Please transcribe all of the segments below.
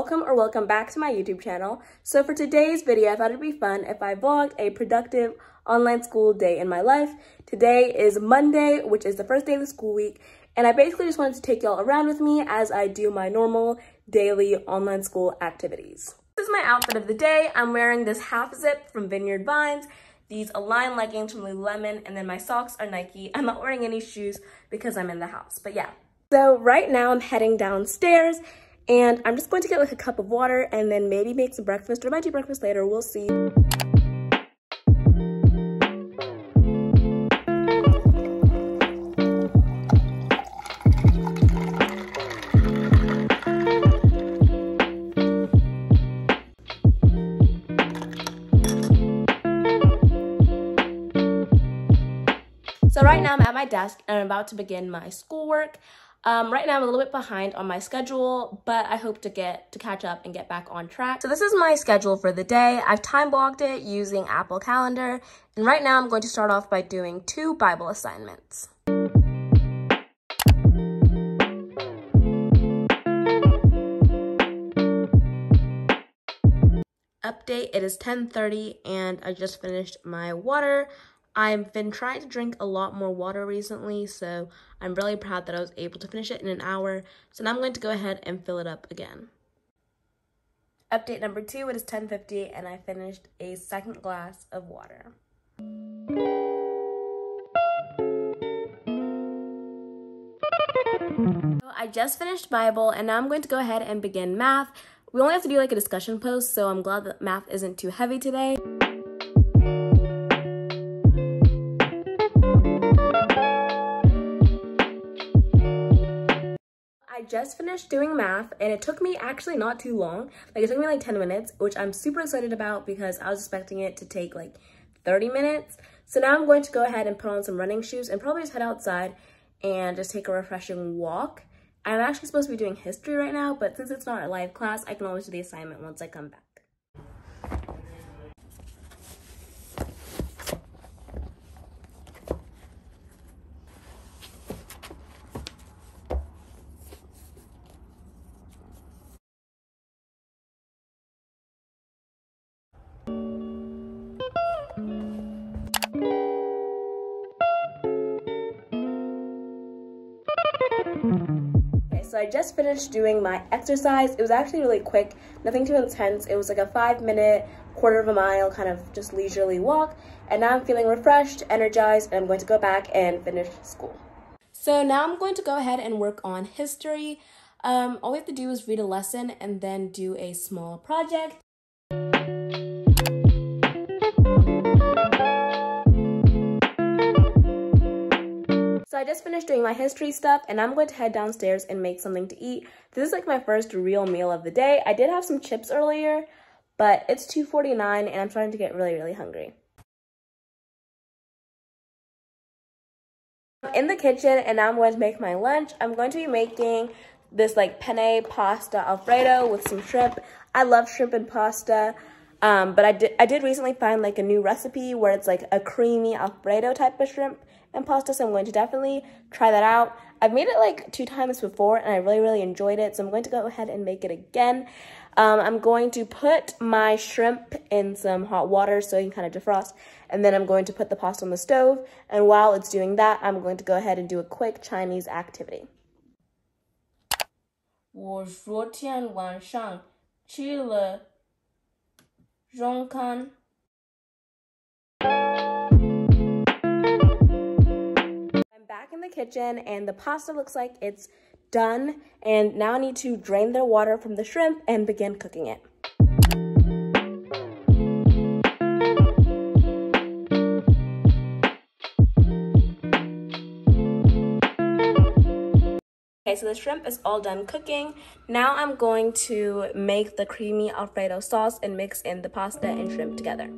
welcome back to my YouTube channel. So for today's video, I thought it'd be fun if I vlogged a productive online school day in my life. Today is Monday, which is the first day of the school week, and I basically just wanted to take y'all around with me as I do my normal daily online school activities. This is my outfit of the day. I'm wearing this half zip from Vineyard Vines, these Align leggings from Lululemon, and then my socks are Nike. I'm not wearing any shoes because I'm in the house, but yeah. So right now I'm heading downstairs and I'm just going to get like a cup of water and then maybe make some breakfast, or I might do breakfast later, we'll see. So right now I'm at my desk and I'm about to begin my schoolwork. Right now I'm a little bit behind on my schedule, but I hope to catch up and get back on track. So this is my schedule for the day. I've time blocked it using Apple Calendar, and right now I'm going to start off by doing 2 Bible assignments. Update, it is 10:30 and I just finished my water. I've been trying to drink a lot more water recently, so I'm really proud that I was able to finish it in an hour. So now I'm going to go ahead and fill it up again. Update number 2, it is 10:50 and I finished a second glass of water. So I just finished Bible and now I'm going to go ahead and begin math. We only have to do like a discussion post, so I'm glad that math isn't too heavy today. I just finished doing math and it took me actually not too long. Like it took me like 10 minutes, which I'm super excited about because I was expecting it to take like 30 minutes. So now I'm going to go ahead and put on some running shoes and probably just head outside and just take a refreshing walk. I'm actually supposed to be doing history right now, but since it's not a live class, I can always do the assignment once I come back. Okay, so I just finished doing my exercise. It was actually really quick, nothing too intense. It was like a 5-minute, quarter of a mile, kind of just leisurely walk. And now I'm feeling refreshed, energized, and I'm going to go back and finish school. So now I'm going to go ahead and work on history. All we have to do is read a lesson and then do a small project. So I just finished doing my history stuff and I'm going to head downstairs and make something to eat. This is like my first real meal of the day. I did have some chips earlier, but it's 2:49 and I'm starting to get really, really hungry. I'm in the kitchen and now I'm going to make my lunch. I'm going to be making this like penne pasta alfredo with some shrimp. I love shrimp and pasta, but I did recently find like a new recipe where it's like a creamy alfredo type of shrimp and pasta, so I'm going to definitely try that out. I've made it like 2 times before and I really, really enjoyed it, so I'm going to go ahead and make it again. I'm going to put my shrimp in some hot water so it can kind of defrost, and then I'm going to put the pasta on the stove, and while it's doing that, I'm going to go ahead and do a quick Chinese activity. 我昨天晚上吃了中餐。Back in the kitchen and the pasta looks like it's done, and now I need to drain the water from the shrimp and begin cooking it. Okay, so the shrimp is all done cooking. Now I'm going to make the creamy alfredo sauce and mix in the pasta and shrimp together.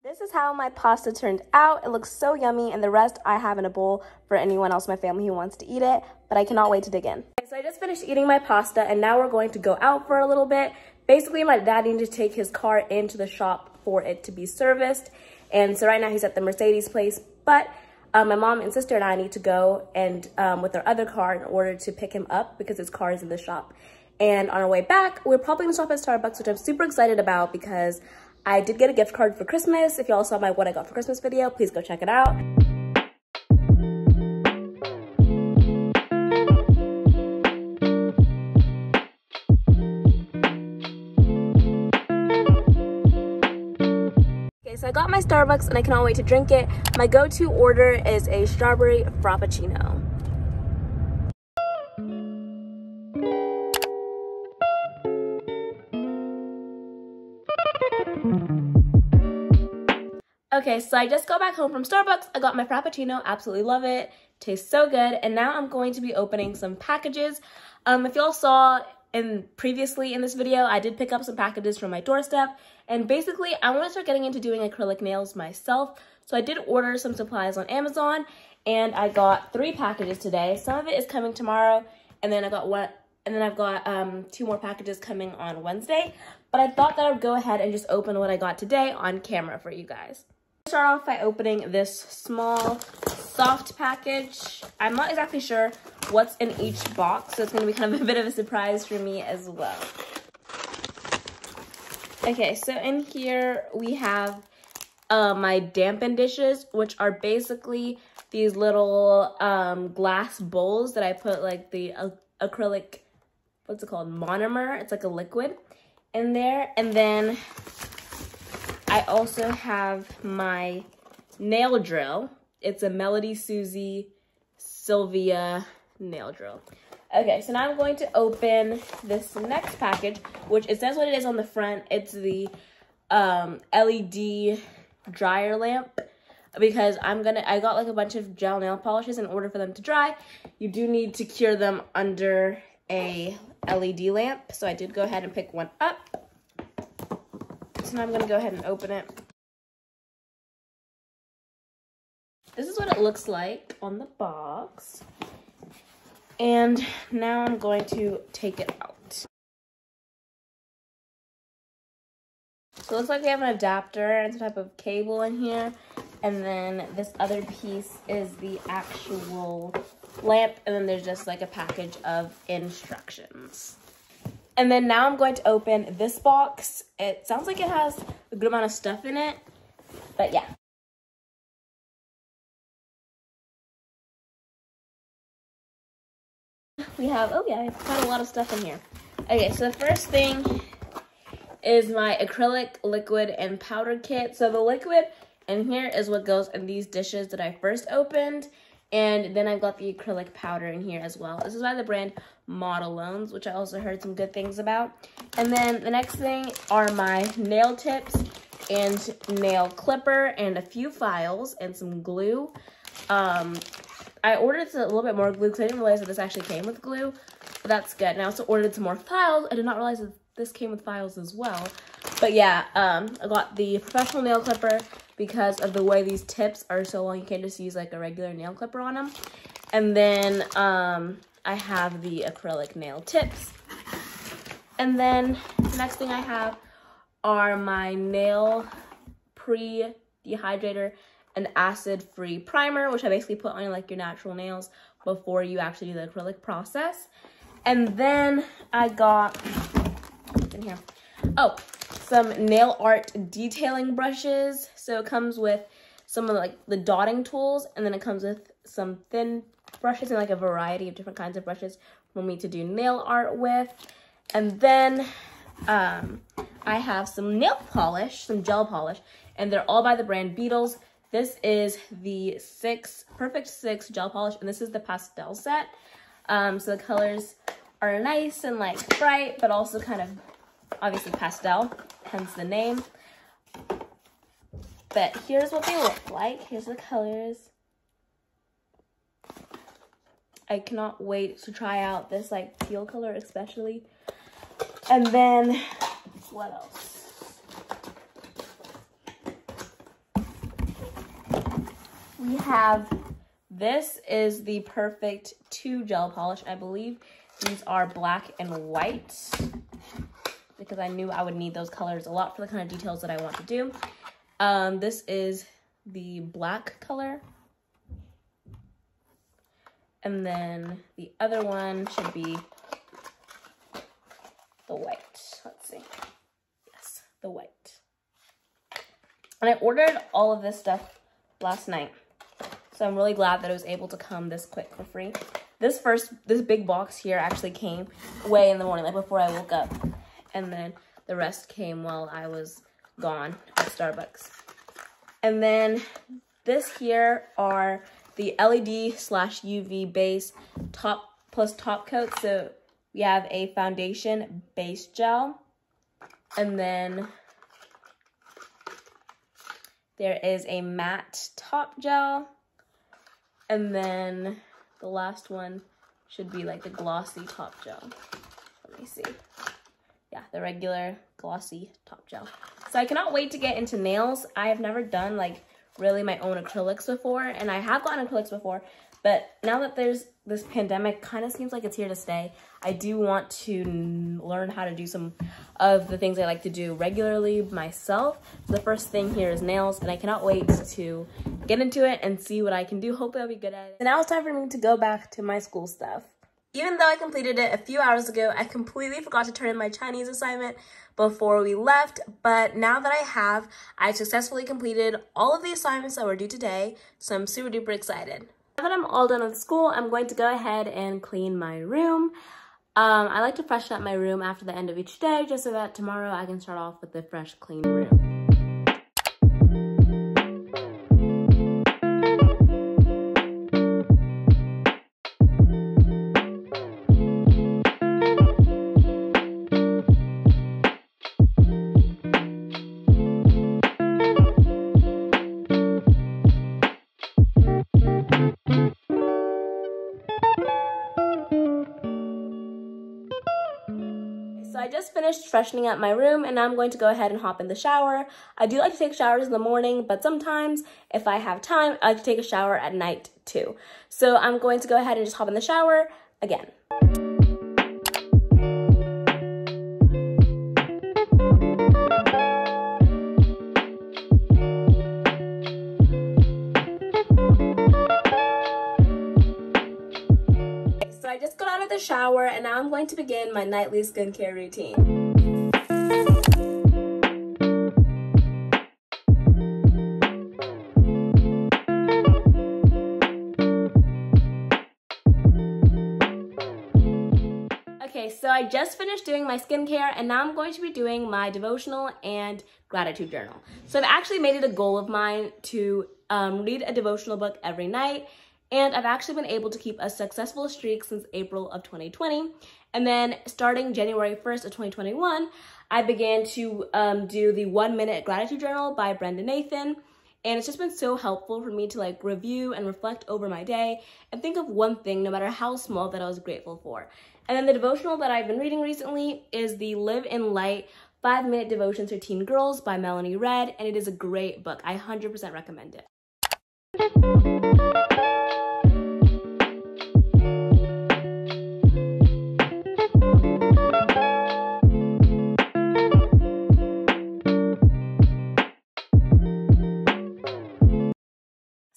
This is how my pasta turned out. It looks so yummy, and the rest I have in a bowl for anyone else in my family who wants to eat it, but I cannot wait to dig in. So I just finished eating my pasta, and now we're going to go out for a little bit. Basically, my dad needed to take his car into the shop for it to be serviced, and so right now he's at the Mercedes place but my mom and sister and I need to go and with our other car in order to pick him up because his car is in the shop. And on our way back, we're probably gonna stop at Starbucks, which I'm super excited about because I did get a gift card for Christmas. If y'all saw my what I got for Christmas video, please go check it out. Okay, so I got my Starbucks and I cannot wait to drink it. My go-to order is a strawberry frappuccino. Okay, so I just got back home from Starbucks. I got my Frappuccino, absolutely love it. Tastes so good. And now I'm going to be opening some packages. If y'all saw previously in this video, I did pick up some packages from my doorstep. And basically, I want to start getting into doing acrylic nails myself. So I did order some supplies on Amazon, and I got 3 packages today. Some of it is coming tomorrow, and then I've got 2 more packages coming on Wednesday. But I thought that I would go ahead and just open what I got today on camera for you guys. Start off by opening this small soft package. I'm not exactly sure what's in each box, so it's going to be kind of a bit of a surprise for me as well. Okay, so in here we have my dampen dishes, which are basically these little glass bowls that I put like the acrylic, what's it called, monomer, it's like a liquid in there. And then I also have my nail drill. It's a Melody Susie Sylvia nail drill. Okay, so now I'm going to open this next package, which it says what it is on the front. It's the LED dryer lamp, because I got like a bunch of gel nail polishes. In order for them to dry, you do need to cure them under a LED lamp. So I did go ahead and pick one up. So now I'm going to go ahead and open it. This is what it looks like on the box. And now I'm going to take it out. So it looks like we have an adapter and some type of cable in here. And then this other piece is the actual lamp. And then there's just like a package of instructions. And then now I'm going to open this box. It sounds like it has a good amount of stuff in it, but yeah. We have, oh yeah, I've got a lot of stuff in here. Okay, so the first thing is my acrylic liquid and powder kit. So the liquid in here is what goes in these dishes that I first opened. And then I've got the acrylic powder in here as well. This is by the brand Modalones, which I also heard some good things about. And then the next thing are my nail tips and nail clipper and a few files and some glue. I ordered a little bit more glue because I didn't realize that this actually came with glue, but that's good. And I also ordered some more files. I did not realize that this came with files as well. But yeah, I got the professional nail clipper because of the way these tips are so long. You can't just use like a regular nail clipper on them. And then I have the acrylic nail tips. And then the next thing I have are my nail pre-dehydrator and acid-free primer, which I basically put on like your natural nails before you actually do the acrylic process. And then I got, what's in here? Oh, some nail art detailing brushes. So it comes with some of like the dotting tools, and then it comes with some thin brushes and like a variety of different kinds of brushes for me to do nail art with. And then I have some nail polish, some gel polish, and they're all by the brand Beetles. This is the Perfect 6 gel polish, and this is the pastel set. So the colors are nice and like bright, but also kind of obviously pastel, hence the name. But here's what they look like. Here's the colors. I cannot wait to try out this like teal color especially. And then what else? We have, this is the Perfect 2 gel polish, I believe. These are black and white because I knew I would need those colors a lot for the kind of details that I want to do. This is the black color, And then the other one should be the white. Let's see. Yes, the white. And I ordered all of this stuff last night. So I'm really glad that it was able to come this quick for free. This big box here actually came way in the morning, like before I woke up. And then the rest came while I was gone at Starbucks. And then this here are the LED/UV base top coat. So we have a foundation base gel. And then there is a matte top gel. And then the last one should be like the glossy top gel. Let me see. Yeah, the regular glossy top gel. So I cannot wait to get into nails. I have never done like really my own acrylics before, and I have gotten acrylics before, but now that there's this pandemic, kind of seems like it's here to stay. I do want to learn how to do some of the things I like to do regularly myself. So the first thing here is nails, and I cannot wait to get into it and see what I can do. Hopefully I'll be good at it. And now it's time for me to go back to my school stuff. Even though I completed it a few hours ago, I completely forgot to turn in my Chinese assignment before we left, but now that I successfully completed all of the assignments that were due today, so I'm super duper excited. Now that I'm all done with school, I'm going to go ahead and clean my room. I like to freshen up my room after the end of each day, just so that tomorrow I can start off with a fresh, clean room. So I just finished freshening up my room, and now I'm going to go ahead and hop in the shower. I do like to take showers in the morning, but sometimes if I have time, I like to take a shower at night too. So I'm going to go ahead and just hop in the shower again. So I just got out of the shower, and now I'm going to begin my nightly skincare routine. Okay, so I just finished doing my skincare, and now I'm going to be doing my devotional and gratitude journal. So I've actually made it a goal of mine to read a devotional book every night, and I've actually been able to keep a successful streak since April of 2020. And then starting January 1st of 2021, I began to do the 1 minute gratitude journal by Brenda Nathan. And it's just been so helpful for me to like review and reflect over my day and think of one thing, no matter how small, that I was grateful for. And then the devotional that I've been reading recently is the Live in Light 5-Minute Devotions for Teen Girls by Melanie Redd, and it is a great book. I 100% recommend it.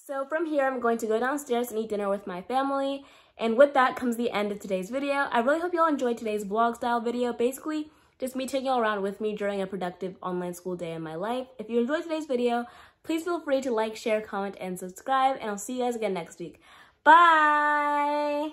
So from here, I'm going to go downstairs and eat dinner with my family. And with that comes the end of today's video. I really hope y'all enjoyed today's vlog style video. Basically, just me taking y'all around with me during a productive online school day in my life. If you enjoyed today's video, please feel free to like, share, comment, and subscribe. And I'll see you guys again next week. Bye!